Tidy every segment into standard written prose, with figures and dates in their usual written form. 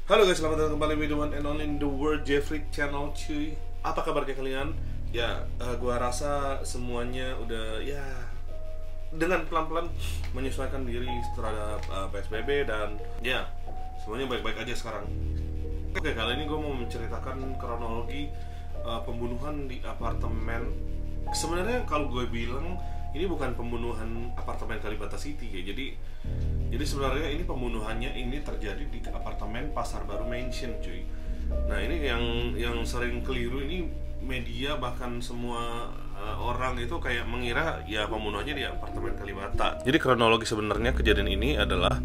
Halo guys, selamat datang kembali di One and Only in the World Jeffrey Channel cuy. Apa kabarnya kalian? Gua rasa semuanya udah dengan pelan-pelan menyesuaikan diri terhadap PSBB dan semuanya baik-baik aja sekarang. Oke, kali ini gue mau menceritakan kronologi pembunuhan di apartemen. Sebenarnya kalau gue bilang ini bukan pembunuhan apartemen Kalibata City ya. Jadi sebenarnya ini pembunuhannya ini terjadi di apartemen Pasar Baru Mansion cuy. Nah, ini yang sering keliru ini media, bahkan semua orang itu kayak mengira ya pembunuhannya di apartemen Kalibata. Jadi kronologi sebenarnya kejadian ini adalah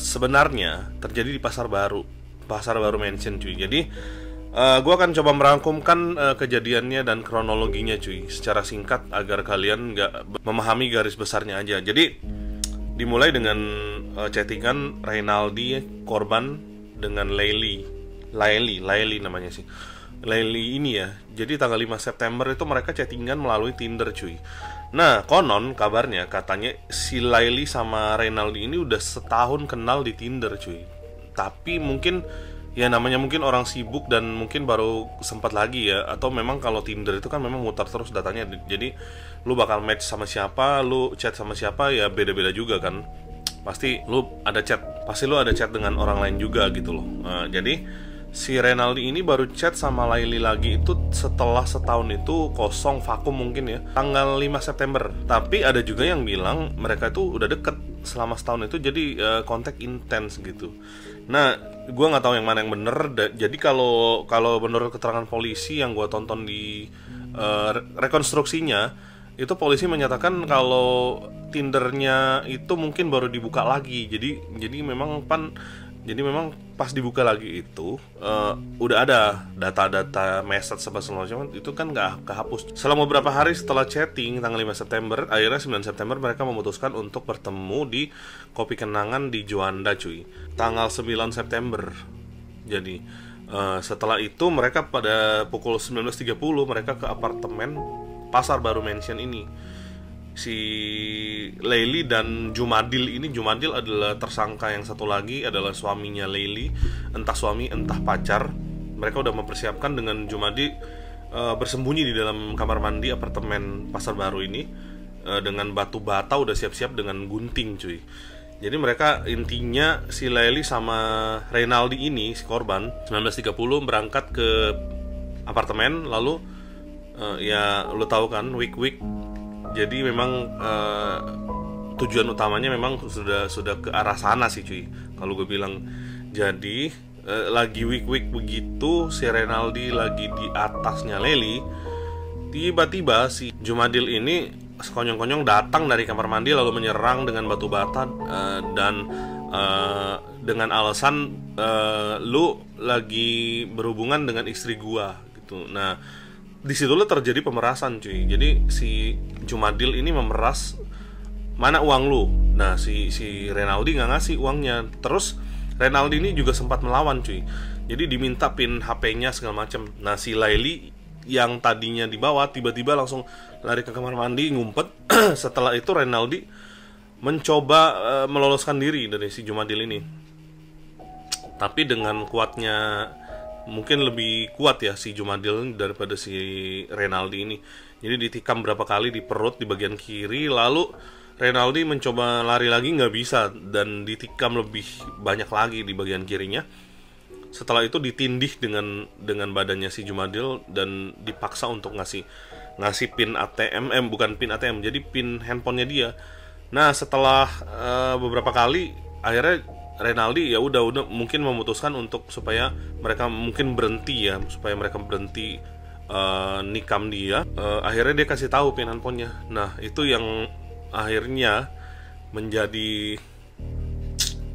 sebenarnya terjadi di Pasar Baru Mansion cuy. Jadi gue akan coba merangkumkan kejadiannya dan kronologinya cuy secara singkat agar kalian nggak memahami garis besarnya aja. Jadi dimulai dengan chattingan Reynaldi korban dengan Laili namanya sih. Laili ini ya. Jadi tanggal 5 September itu mereka chattingan melalui Tinder cuy. Nah, konon kabarnya katanya si Laili sama Reynaldi ini udah setahun kenal di Tinder cuy. Tapi mungkin ya namanya mungkin orang sibuk dan mungkin baru sempat lagi ya, atau memang kalau Tinder itu kan memang mutar terus datanya. Jadi lu bakal match sama siapa, lu chat sama siapa ya beda-beda juga kan. Pasti lu ada chat dengan orang lain juga gitu loh. Jadi si Reynaldi ini baru chat sama Laili lagi itu setelah setahun itu kosong, vakum mungkin ya, tanggal 5 September. Tapi ada juga yang bilang mereka itu udah deket selama setahun itu, jadi kontak intens gitu. Nah, gue nggak tahu yang mana yang bener. Jadi kalau menurut keterangan polisi yang gue tonton di rekonstruksinya, itu polisi menyatakan kalau Tindernya itu mungkin baru dibuka lagi. Jadi memang pas dibuka lagi itu udah ada data-data message macam itu kan nggak kehapus. Selama beberapa hari setelah chatting tanggal 5 September, akhirnya 9 September mereka memutuskan untuk bertemu di Kopi Kenangan di Juanda cuy. Tanggal 9 September. Jadi setelah itu mereka pada pukul 19.30 mereka ke apartemen Pasar Baru Mansion ini. Si Laili dan Jumadil adalah tersangka, yang satu lagi adalah suaminya Laili, entah suami entah pacar. Mereka udah mempersiapkan dengan Jumadil bersembunyi di dalam kamar mandi apartemen Pasar Baru ini dengan batu bata, udah siap-siap dengan gunting cuy. Jadi mereka intinya si Laili sama Reynaldi ini si korban 19.30 berangkat ke apartemen, lalu ya lu tahu kan week. Jadi memang tujuan utamanya memang sudah ke arah sana sih cuy. Kalau gue bilang, jadi lagi week begitu si Reynaldi lagi di atasnya Laili, tiba-tiba si Jumadil ini sekonyong-konyong datang dari kamar mandi lalu menyerang dengan batu bata dan dengan alasan lu lagi berhubungan dengan istri gua gitu. Nah, disitulah terjadi pemerasan cuy. Jadi si Jumadil ini memeras, mana uang lu. Nah si Reynaldi nggak ngasih uangnya. Terus Reynaldi ini juga sempat melawan cuy. Jadi diminta pin HP-nya segala macam. Nah si Laili yang tadinya di bawah tiba-tiba langsung lari ke kamar mandi ngumpet. Setelah itu Reynaldi mencoba meloloskan diri dari si Jumadil ini. Tapi dengan kuatnya, mungkin lebih kuat ya si Jumadil daripada si Reynaldi ini. Jadi ditikam berapa kali di perut di bagian kiri, lalu Reynaldi mencoba lari lagi nggak bisa dan ditikam lebih banyak lagi di bagian kirinya. Setelah itu ditindih dengan badannya si Jumadil dan dipaksa untuk ngasih pin ATM, bukan pin ATM, jadi pin handphonenya dia. Nah setelah beberapa kali akhirnya Reynaldi ya udah mungkin memutuskan untuk supaya mereka mungkin berhenti ya, supaya mereka berhenti nikam dia. Akhirnya dia kasih tahu pin handphonenya. Nah itu yang akhirnya menjadi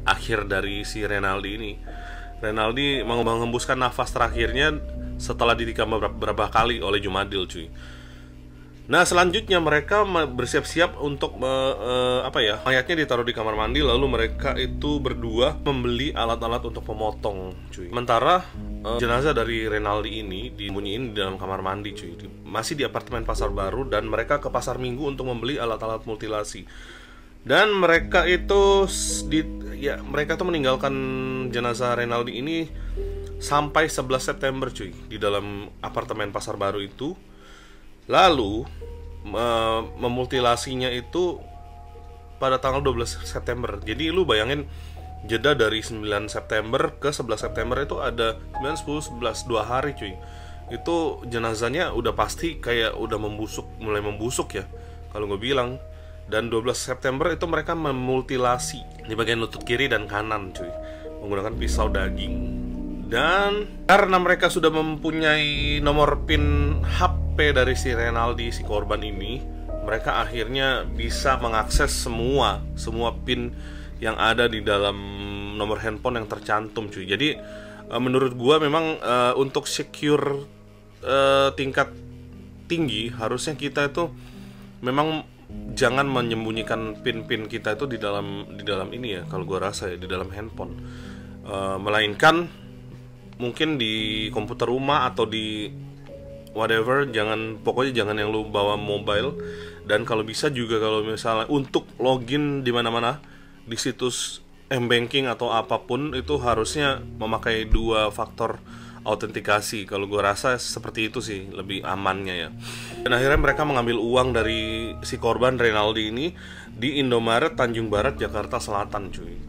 akhir dari si Reynaldi ini. Reynaldi mengembuskan nafas terakhirnya setelah ditikam beberapa kali oleh Jumadil cuy. Nah selanjutnya mereka bersiap-siap untuk mayatnya ditaruh di kamar mandi, lalu mereka itu berdua membeli alat-alat untuk memotong cuy. Sementara jenazah dari Reynaldi ini disembunyiin di dalam kamar mandi cuy, masih di apartemen Pasar Baru, dan mereka ke Pasar Minggu untuk membeli alat-alat mutilasi. Dan mereka itu ya mereka tuh meninggalkan jenazah Renaldi ini sampai 11 September cuy, di dalam apartemen Pasar Baru itu. Lalu memutilasinya itu pada tanggal 12 September. Jadi lu bayangin jeda dari 9 September ke 11 September itu ada 9, 10, 11, 2 hari cuy. Itu jenazahnya udah pasti kayak udah mulai membusuk ya kalau gue bilang. Dan 12 September itu mereka memutilasi di bagian lutut kiri dan kanan cuy, menggunakan pisau daging. Dan karena mereka sudah mempunyai nomor PIN HP dari si Renaldi, si korban ini, mereka akhirnya bisa mengakses semua PIN yang ada di dalam nomor handphone yang tercantum cuy. Jadi menurut gua memang untuk secure tingkat tinggi harusnya kita itu memang jangan menyembunyikan PIN kita itu di dalam ini ya, kalau gua rasa ya, di dalam handphone. Melainkan mungkin di komputer rumah atau di whatever, pokoknya jangan yang lu bawa mobile. Dan kalau bisa juga kalau misalnya untuk login di mana-mana di situs m-banking atau apapun itu harusnya memakai 2 faktor autentikasi. Kalau gue rasa seperti itu sih lebih amannya ya. Dan akhirnya mereka mengambil uang dari si korban Renaldi ini di Indomaret Tanjung Barat, Jakarta Selatan cuy.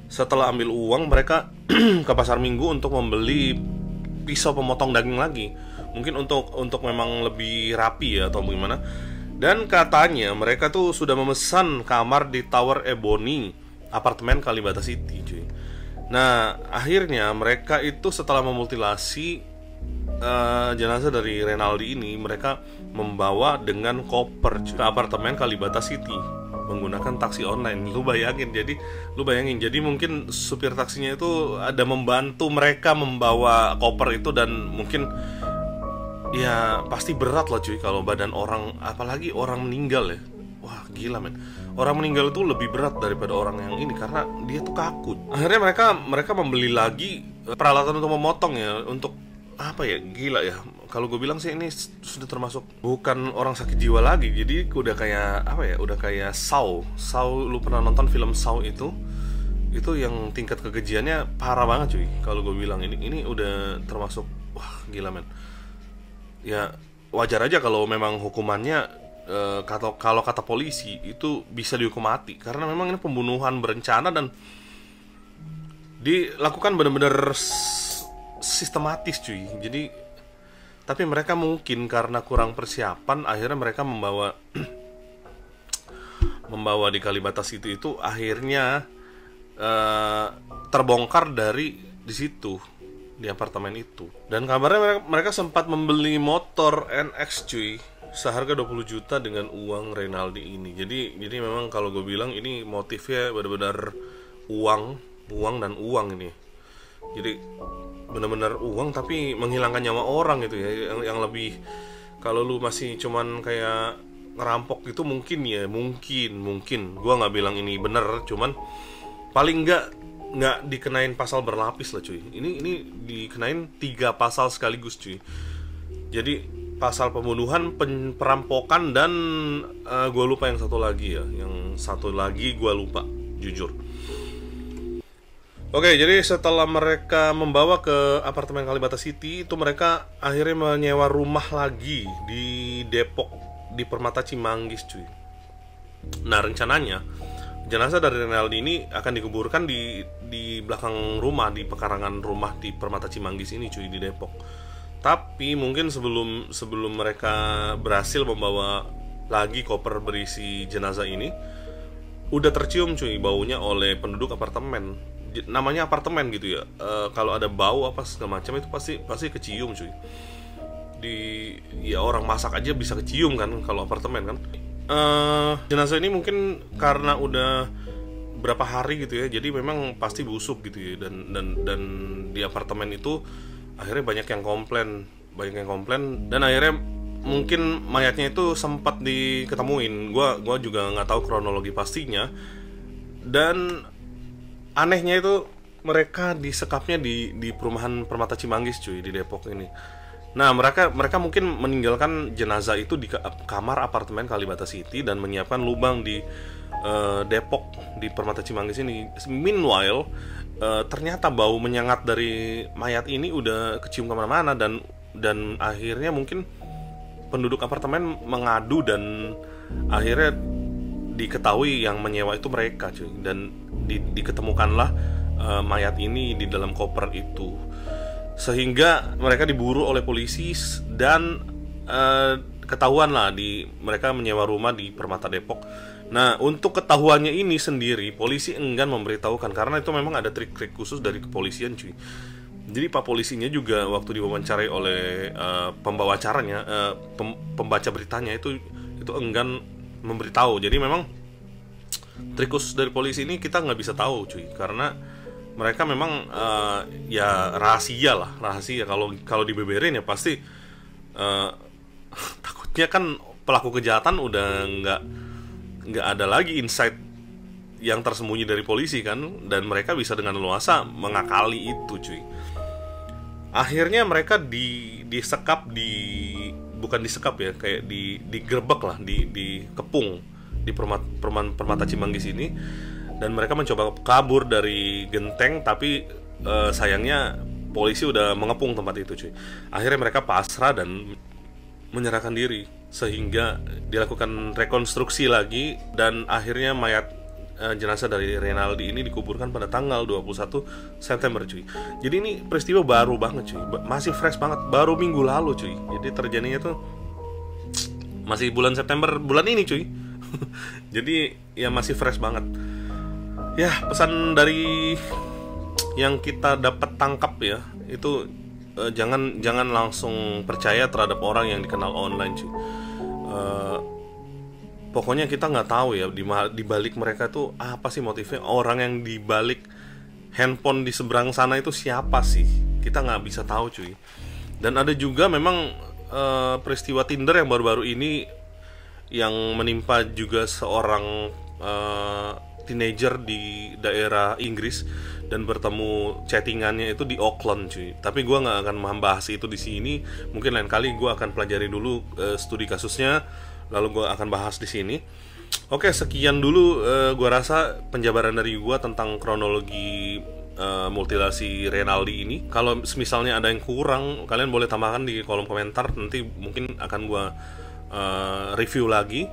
Setelah ambil uang, mereka ke Pasar Minggu untuk membeli pisau pemotong daging lagi. Mungkin untuk memang lebih rapi ya atau bagaimana. Dan katanya mereka tuh sudah memesan kamar di Tower Ebony, apartemen Kalibata City cuy. Nah, akhirnya mereka itu setelah memutilasi jenazah dari Renaldi ini, mereka membawa dengan koper cuy, ke apartemen Kalibata City menggunakan taksi online. Lu bayangin, jadi mungkin supir taksinya itu ada membantu mereka membawa koper itu. Dan mungkin ya pasti berat lah cuy kalau badan orang, apalagi orang meninggal ya. Wah gila men, orang meninggal itu lebih berat daripada orang yang ini karena dia tuh kaku. Akhirnya mereka membeli lagi peralatan untuk memotong ya, untuk apa ya, gila ya. Kalau gue bilang sih ini sudah termasuk bukan orang sakit jiwa lagi. Jadi udah kayak apa ya, udah kayak Saw. Lu pernah nonton film Saw itu yang tingkat kekejiannya parah banget cuy. Kalau gue bilang ini udah termasuk wah gila men. Ya wajar aja kalau memang hukumannya kalau kata polisi itu bisa dihukum mati karena memang ini pembunuhan berencana dan dilakukan benar-benar sistematis cuy. Jadi tapi mereka mungkin karena kurang persiapan akhirnya mereka membawa di Kalibata City itu akhirnya terbongkar di situ, di apartemen itu. Dan kabarnya mereka sempat membeli motor NX cuy seharga 20 juta dengan uang Renaldi ini. Jadi memang kalau gue bilang ini motifnya benar-benar uang dan uang ini. Jadi benar-benar uang tapi menghilangkan nyawa orang gitu ya. Yang lebih kalau lu masih cuman kayak ngerampok gitu mungkin gue nggak bilang ini bener, cuman paling nggak dikenain pasal berlapis lah cuy. Ini dikenain 3 pasal sekaligus cuy. Jadi pasal pembunuhan, perampokan, dan gue lupa yang satu lagi ya. Yang satu lagi gue lupa, jujur. Oke, jadi setelah mereka membawa ke apartemen Kalibata City, itu mereka akhirnya menyewa rumah lagi di Depok, di Permata Cimanggis cuy. Nah rencananya jenazah dari Renaldi ini akan dikuburkan di belakang rumah, di pekarangan rumah di Permata Cimanggis ini cuy, di Depok. Tapi mungkin sebelum mereka berhasil membawa lagi koper berisi jenazah ini, udah tercium cuy baunya oleh penduduk apartemen. Namanya apartemen gitu ya. Kalau ada bau apa segala macam itu pasti kecium cuy. Ya orang masak aja bisa kecium kan kalau apartemen kan. Jenazah ini mungkin karena udah berapa hari gitu ya, jadi memang pasti busuk gitu ya. Dan di apartemen itu akhirnya banyak yang komplain dan akhirnya mungkin mayatnya itu sempat diketemuin. Gua juga nggak tahu kronologi pastinya. Dan anehnya itu mereka disekapnya di perumahan Permata Cimanggis cuy, di Depok ini. Nah mereka mungkin meninggalkan jenazah itu di kamar apartemen Kalibata City dan menyiapkan lubang di Depok di Permata Cimanggis ini. Meanwhile, ternyata bau menyengat dari mayat ini udah kecium kemana-mana, dan akhirnya mungkin penduduk apartemen mengadu, dan akhirnya diketahui yang menyewa itu mereka, cuy. Dan diketemukanlah mayat ini di dalam koper itu, sehingga mereka diburu oleh polisi, dan ketahuan lah mereka menyewa rumah di Permata Depok. Nah, untuk ketahuannya ini sendiri polisi enggan memberitahukan, karena itu memang ada trik-trik khusus dari kepolisian, cuy. Jadi pak polisinya juga waktu diwawancarai oleh pembawa acaranya, pembaca beritanya itu enggan memberitahu. Jadi memang trik khusus dari polisi ini kita nggak bisa tahu, cuy, karena mereka memang ya rahasia. Kalau dibeberin ya pasti takutnya kan pelaku kejahatan udah nggak ada lagi insight yang tersembunyi dari polisi kan, dan mereka bisa dengan leluasa mengakali itu, cuy. Akhirnya mereka disekap, bukan disekap ya, kayak digerebek lah, dikepung di Permata Cimanggis ini, dan mereka mencoba kabur dari genteng, tapi sayangnya polisi udah mengepung tempat itu, cuy. Akhirnya mereka pasrah dan menyerahkan diri, sehingga dilakukan rekonstruksi lagi, dan akhirnya mayat jenazah dari Renaldi ini dikuburkan pada tanggal 21 September, cuy. Jadi ini peristiwa baru banget, cuy. Masih fresh banget, baru minggu lalu, cuy. Jadi terjadinya tuh masih bulan September bulan ini, cuy. Jadi ya masih fresh banget. Ya, pesan dari yang kita dapat tangkap ya, itu jangan langsung percaya terhadap orang yang dikenal online, cuy. Pokoknya kita nggak tahu ya di balik mereka tuh apa sih motifnya, orang yang di balik handphone di seberang sana itu siapa sih, kita nggak bisa tahu, cuy. Dan ada juga memang peristiwa Tinder yang baru-baru ini yang menimpa juga seorang teenager di daerah Inggris, dan bertemu chattingannya itu di Auckland, cuy. Tapi gue nggak akan membahas itu di sini. Mungkin lain kali gue akan pelajari dulu studi kasusnya, lalu gue akan bahas di sini. Oke, sekian dulu gue rasa penjabaran dari gue tentang kronologi mutilasi Renaldi ini. Kalau misalnya ada yang kurang, kalian boleh tambahkan di kolom komentar. Nanti mungkin akan gue review lagi.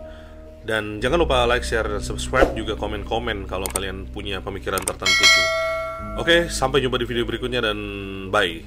Dan jangan lupa like, share, subscribe, juga komen-komen kalau kalian punya pemikiran tertentu, cuy. Oke, sampai jumpa di video berikutnya, dan bye.